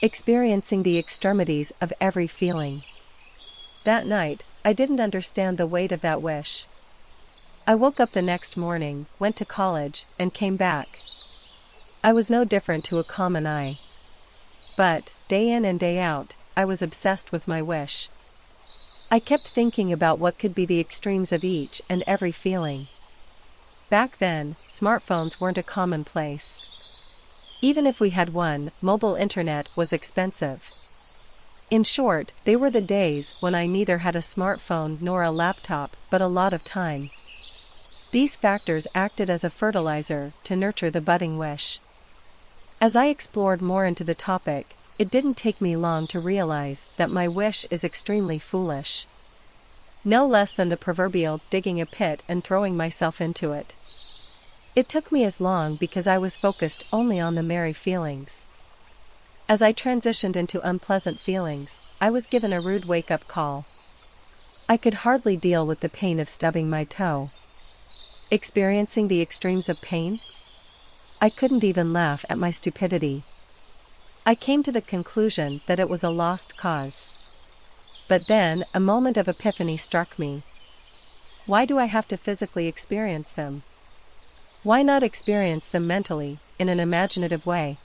experiencing the extremities of every feeling. That night, I didn't understand the weight of that wish. I woke up the next morning, went to college, and came back. I was no different to a common eye. But, day in and day out, I was obsessed with my wish. I kept thinking about what could be the extremes of each and every feeling. Back then, smartphones weren't a commonplace. Even if we had one, mobile internet was expensive. In short, they were the days when I neither had a smartphone nor a laptop, but a lot of time. These factors acted as a fertilizer to nurture the budding wish. As I explored more into the topic, it didn't take me long to realize that my wish is extremely foolish. No less than the proverbial digging a pit and throwing myself into it. It took me as long because I was focused only on the merry feelings. As I transitioned into unpleasant feelings, I was given a rude wake-up call. I could hardly deal with the pain of stubbing my toe. Experiencing the extremes of pain? I couldn't even laugh at my stupidity. I came to the conclusion that it was a lost cause. But then, a moment of epiphany struck me. Why do I have to physically experience them? Why not experience them mentally, in an imaginative way?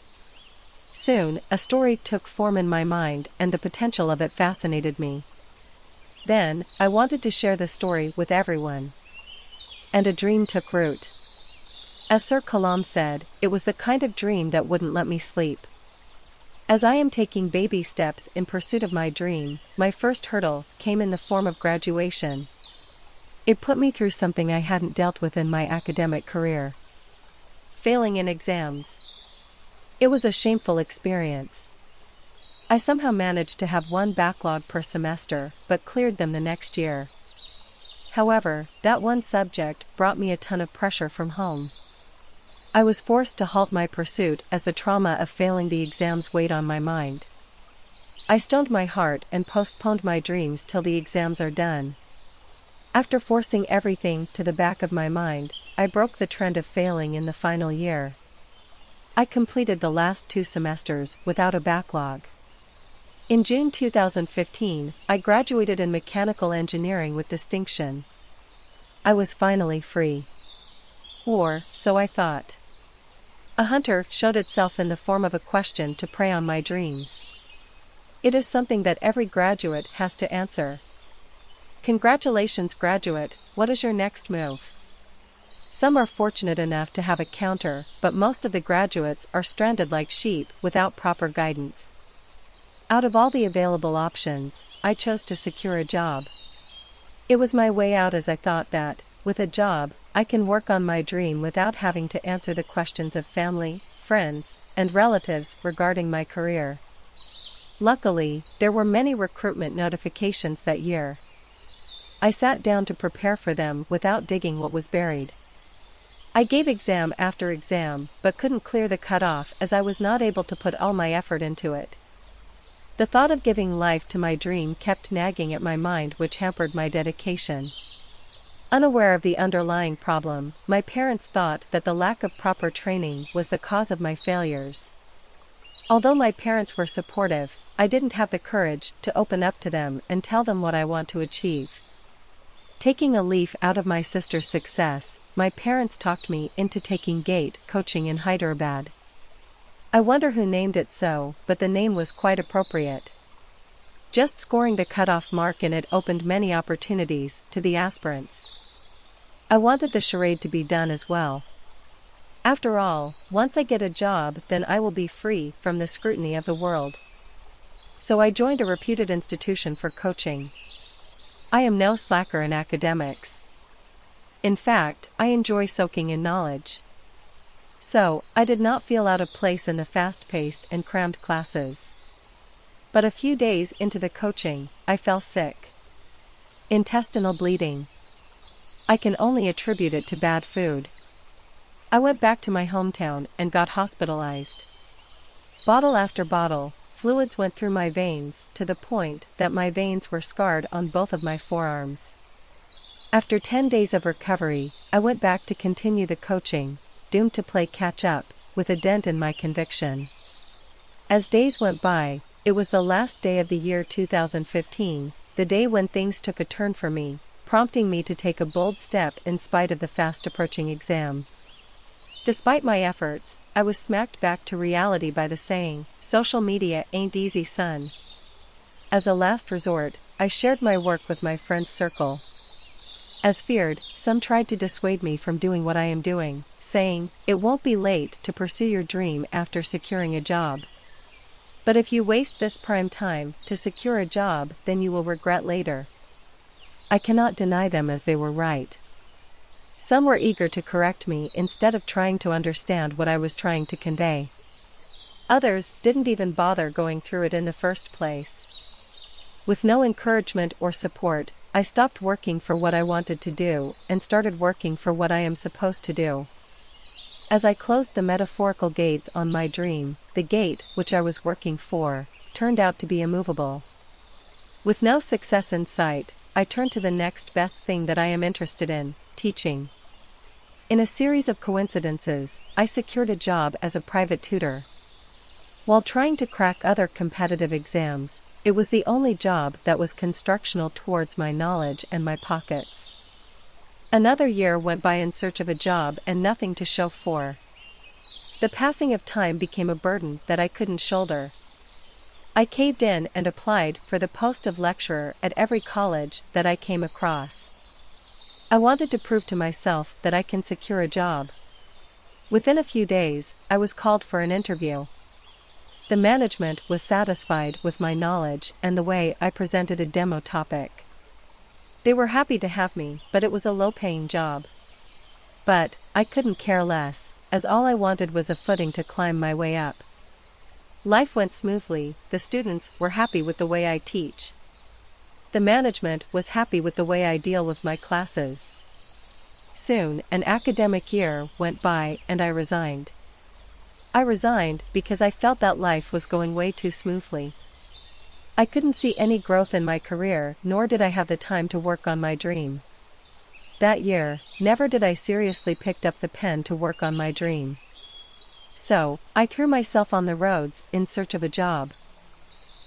Soon, a story took form in my mind and the potential of it fascinated me. Then, I wanted to share the story with everyone. And a dream took root. As Sir Kalam said, it was the kind of dream that wouldn't let me sleep. As I am taking baby steps in pursuit of my dream, my first hurdle came in the form of graduation. It put me through something I hadn't dealt with in my academic career. Failing in exams. It was a shameful experience. I somehow managed to have one backlog per semester, but cleared them the next year. However, that one subject brought me a ton of pressure from home. I was forced to halt my pursuit as the trauma of failing the exams weighed on my mind. I stoned my heart and postponed my dreams till the exams are done. After forcing everything to the back of my mind, I broke the trend of failing in the final year. I completed the last 2 semesters without a backlog. In June 2015, I graduated in mechanical engineering with distinction. I was finally free. Or, so I thought. A hunter showed itself in the form of a question to prey on my dreams. It is something that every graduate has to answer. Congratulations, graduate, what is your next move? Some are fortunate enough to have a counter, but most of the graduates are stranded like sheep without proper guidance. Out of all the available options, I chose to secure a job. It was my way out, as I thought that, with a job, I can work on my dream without having to answer the questions of family, friends, and relatives regarding my career. Luckily, there were many recruitment notifications that year. I sat down to prepare for them without digging what was buried. I gave exam after exam, but couldn't clear the cutoff as I was not able to put all my effort into it. The thought of giving life to my dream kept nagging at my mind, which hampered my dedication. Unaware of the underlying problem, my parents thought that the lack of proper training was the cause of my failures. Although my parents were supportive, I didn't have the courage to open up to them and tell them what I want to achieve. Taking a leaf out of my sister's success, my parents talked me into taking GATE coaching in Hyderabad. I wonder who named it so, but the name was quite appropriate. Just scoring the cutoff mark in it opened many opportunities to the aspirants. I wanted the charade to be done as well. After all, once I get a job, then I will be free from the scrutiny of the world. So I joined a reputed institution for coaching. I am no slacker in academics. In fact, I enjoy soaking in knowledge. So, I did not feel out of place in the fast-paced and crammed classes. But a few days into the coaching, I fell sick. Intestinal bleeding. I can only attribute it to bad food. I went back to my hometown and got hospitalized. Bottle after bottle, fluids went through my veins to the point that my veins were scarred on both of my forearms. After 10 days of recovery, I went back to continue the coaching, doomed to play catch-up, with a dent in my conviction. As days went by, it was the last day of the year 2015, the day when things took a turn for me, prompting me to take a bold step in spite of the fast-approaching exam. Despite my efforts, I was smacked back to reality by the saying, "Social media ain't easy, son." As a last resort, I shared my work with my friend's circle. As feared, some tried to dissuade me from doing what I am doing, saying, "It won't be late to pursue your dream after securing a job. But if you waste this prime time to secure a job, then you will regret later." I cannot deny them, as they were right. Some were eager to correct me instead of trying to understand what I was trying to convey. Others didn't even bother going through it in the first place. With no encouragement or support, I stopped working for what I wanted to do and started working for what I am supposed to do. As I closed the metaphorical gates on my dream, the gate which I was working for turned out to be immovable. With no success in sight, I turned to the next best thing that I am interested in, teaching. In a series of coincidences, I secured a job as a private tutor. While trying to crack other competitive exams, it was the only job that was constructional towards my knowledge and my pockets. Another year went by in search of a job and nothing to show for. The passing of time became a burden that I couldn't shoulder. I caved in and applied for the post of lecturer at every college that I came across. I wanted to prove to myself that I can secure a job. Within a few days, I was called for an interview. The management was satisfied with my knowledge and the way I presented a demo topic. They were happy to have me, but it was a low-paying job. But I couldn't care less, as all I wanted was a footing to climb my way up. Life went smoothly, the students were happy with the way I teach. The management was happy with the way I deal with my classes. Soon, an academic year went by and I resigned. I resigned because I felt that life was going way too smoothly. I couldn't see any growth in my career, nor did I have the time to work on my dream. That year, never did I seriously pick up the pen to work on my dream. So, I threw myself on the roads in search of a job.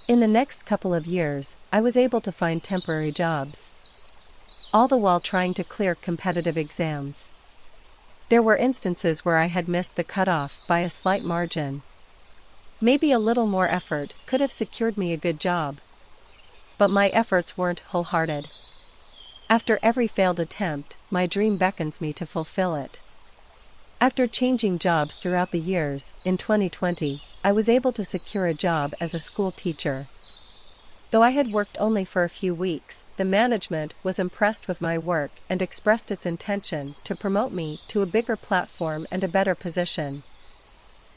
In the next couple of years, I was able to find temporary jobs, all the while trying to clear competitive exams. There were instances where I had missed the cutoff by a slight margin. Maybe a little more effort could have secured me a good job. But my efforts weren't wholehearted. After every failed attempt, my dream beckons me to fulfill it. After changing jobs throughout the years, in 2020, I was able to secure a job as a school teacher. Though I had worked only for a few weeks, the management was impressed with my work and expressed its intention to promote me to a bigger platform and a better position.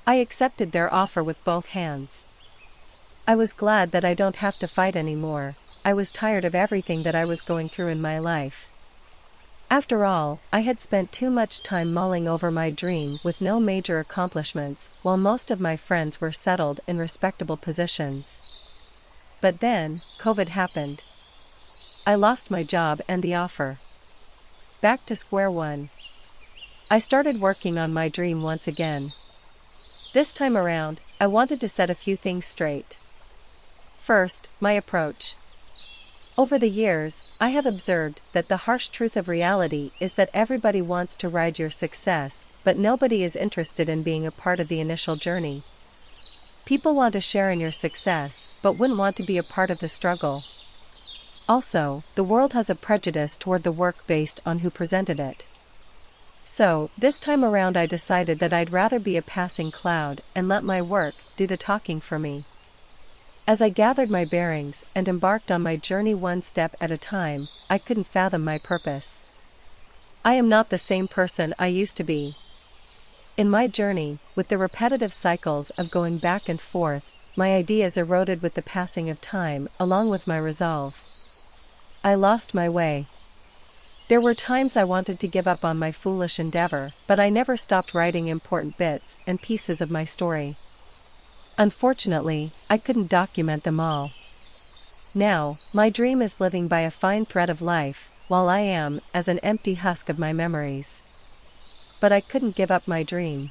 I accepted their offer with both hands. I was glad that I don't have to fight anymore. I was tired of everything that I was going through in my life. After all, I had spent too much time mulling over my dream with no major accomplishments, while most of my friends were settled in respectable positions. But then, COVID happened. I lost my job and the offer. Back to square one. I started working on my dream once again. This time around, I wanted to set a few things straight. First, my approach. Over the years, I have observed that the harsh truth of reality is that everybody wants to ride your success, but nobody is interested in being a part of the initial journey. People want to share in your success, but wouldn't want to be a part of the struggle. Also, the world has a prejudice toward the work based on who presented it. So, this time around I decided that I'd rather be a passing cloud and let my work do the talking for me. As I gathered my bearings and embarked on my journey one step at a time, I couldn't fathom my purpose. I am not the same person I used to be. In my journey, with the repetitive cycles of going back and forth, my ideas eroded with the passing of time, along with my resolve. I lost my way. There were times I wanted to give up on my foolish endeavor, but I never stopped writing important bits and pieces of my story. Unfortunately, I couldn't document them all. Now, my dream is living by a fine thread of life, while I am as an empty husk of my memories. But I couldn't give up my dream.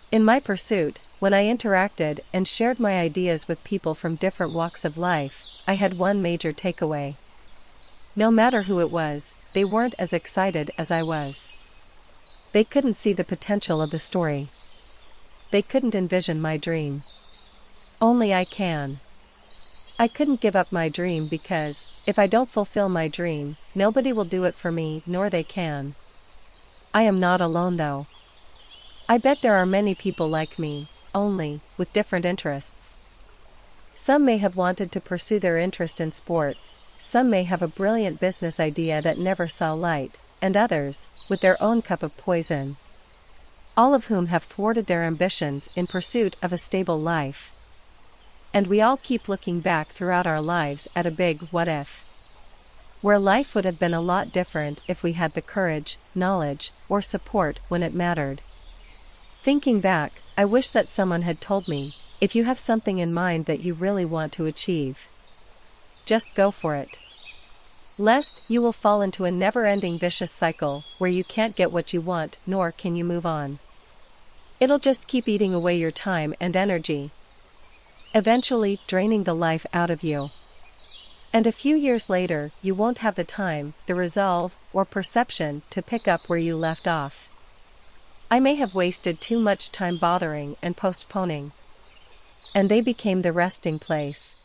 In my pursuit, when I interacted and shared my ideas with people from different walks of life, I had one major takeaway. No matter who it was, they weren't as excited as I was. They couldn't see the potential of the story. They couldn't envision my dream. Only I can. I couldn't give up my dream because, if I don't fulfill my dream, nobody will do it for me, nor they can. I am not alone though. I bet there are many people like me, only, with different interests. Some may have wanted to pursue their interest in sports, some may have a brilliant business idea that never saw light, and others, with their own cup of poison. All of whom have thwarted their ambitions in pursuit of a stable life. And we all keep looking back throughout our lives at a big what if. Where life would have been a lot different if we had the courage, knowledge, or support when it mattered. Thinking back, I wish that someone had told me, if you have something in mind that you really want to achieve, just go for it. Lest you will fall into a never-ending vicious cycle where you can't get what you want, nor can you move on. It'll just keep eating away your time and energy, eventually draining the life out of you. And a few years later, you won't have the time, the resolve, or perception to pick up where you left off. I may have wasted too much time bothering and postponing. And they became the resting place,